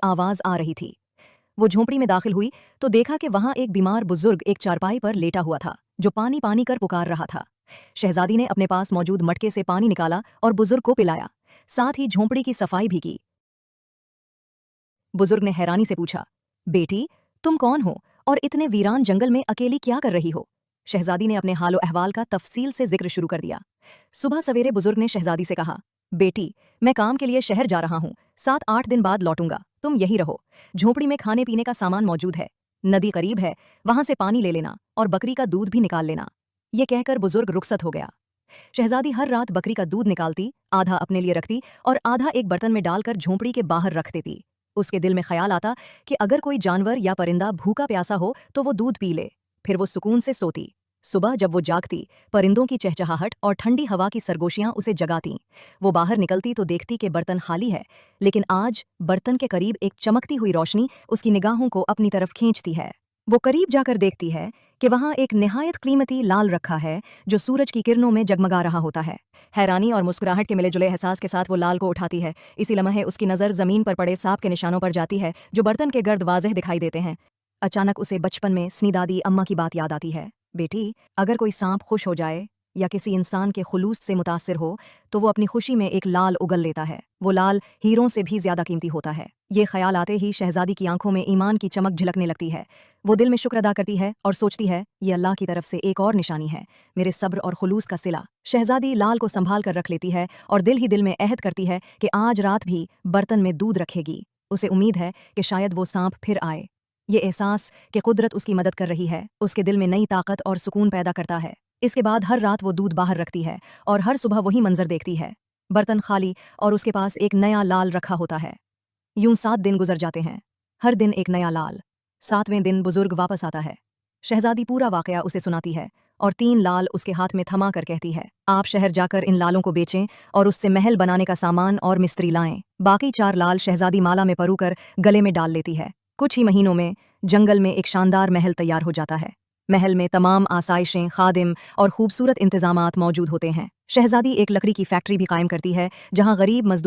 आवाज आ रही थी। वो झोंपड़ी में दाखिल हुई तो देखा कि वहां एक बीमार बुजुर्ग एक चारपाई पर लेटा हुआ था, जो पानी पानी कर पुकार रहा था। शहजादी ने अपने पास मौजूद मटके से पानी निकाला और बुजुर्ग को पिलाया, साथ ही झोंपड़ी की सफाई भी की। बुजुर्ग ने हैरानी से पूछा, बेटी, तुम कौन हो और इतने वीरान जंगल में अकेली क्या कर रही हो? शहजादी ने अपने हालो अहवाल का तफसील से जिक्र शुरू कर दिया। सुबह सवेरे बुजुर्ग ने शहजादी से कहा, बेटी, मैं काम के लिए शहर जा रहा हूँ, 7-8 दिन बाद लौटूंगा, तुम यही रहो। झोंपड़ी में खाने पीने का सामान मौजूद है, नदी करीब है, वहां से पानी ले लेना और बकरी का दूध भी निकाल लेना। ये कहकर बुजुर्ग रुखसत हो गया। शहजादी हर रात बकरी का दूध निकालती, आधा अपने लिए रखती और आधा एक बर्तन में डालकर झोंपड़ी के बाहर रख देती। उसके दिल में ख्याल आता कि अगर कोई जानवर या परिंदा भूखा प्यासा हो तो वो दूध पी ले, फिर वो सुकून से सोती। सुबह जब वो जागती, परिंदों की चहचहाहट और ठंडी हवा की सरगोशियां उसे जगातीं। वो बाहर निकलती तो देखती कि बर्तन खाली है, लेकिन आज बर्तन के करीब एक चमकती हुई रोशनी उसकी निगाहों को अपनी तरफ खींचती है। वो करीब जाकर देखती है कि वहां एक निहायत कीमती लाल रखा है, जो सूरज की किरणों में जगमगा रहा होता है। हैरानी और मुस्कुराहट के मिले जुले एहसास के साथ वो लाल को उठाती है। इसी लम्हे उसकी नज़र ज़मीन पर पड़े सांप के निशानों पर जाती है, जो बर्तन के गर्द वाज़ेह दिखाई देते हैं। अचानक उसे बचपन में स्नी दादी अम्मा की बात याद आती है। बेटी, अगर कोई सांप खुश हो जाए या किसी इंसान के खुलूस से मुतासिर हो तो वो अपनी खुशी में एक लाल उगल लेता है। वो लाल हीरों से भी ज्यादा कीमती होता है। ये ख्याल आते ही शहजादी की आंखों में ईमान की चमक झलकने लगती है। वो दिल में शुक्र अदा करती है और सोचती है, ये अल्लाह की तरफ से एक और निशानी है, मेरे सब्र और खुलूस का सिला। शहजादी लाल को संभाल कर रख लेती है और दिल ही दिल में अहद करती है कि आज रात भी बर्तन में दूध रखेगी। उसे उम्मीद है कि शायद वो सांप फिर आए। ये एहसास कि कुदरत उसकी मदद कर रही है उसके दिल में नई ताकत और सुकून पैदा करता है। इसके बाद हर रात वो दूध बाहर रखती है और हर सुबह वही मंजर देखती है, बर्तन खाली और उसके पास एक नया लाल रखा होता है। यूं 7 दिन गुजर जाते हैं, हर दिन एक नया लाल। 7वें दिन बुजुर्ग वापस आता है। शहजादी पूरा वाकया उसे सुनाती है और 3 लाल उसके हाथ में थमा कर कहती है, आप शहर जाकर इन लालों को बेचें और उससे महल बनाने का सामान और मिस्त्री लाएं। बाकी 4 लाल शहजादी माला में परू कर गले में डाल लेती है। कुछ ही महीनों में जंगल में एक शानदार महल तैयार हो जाता है। महल में तमाम आसाइशें, खादिम और खूबसूरत इंतजामात मौजूद होते हैं। शहजादी एक लकड़ी की फैक्ट्री भी कायम करती है, जहां गरीब मजदूर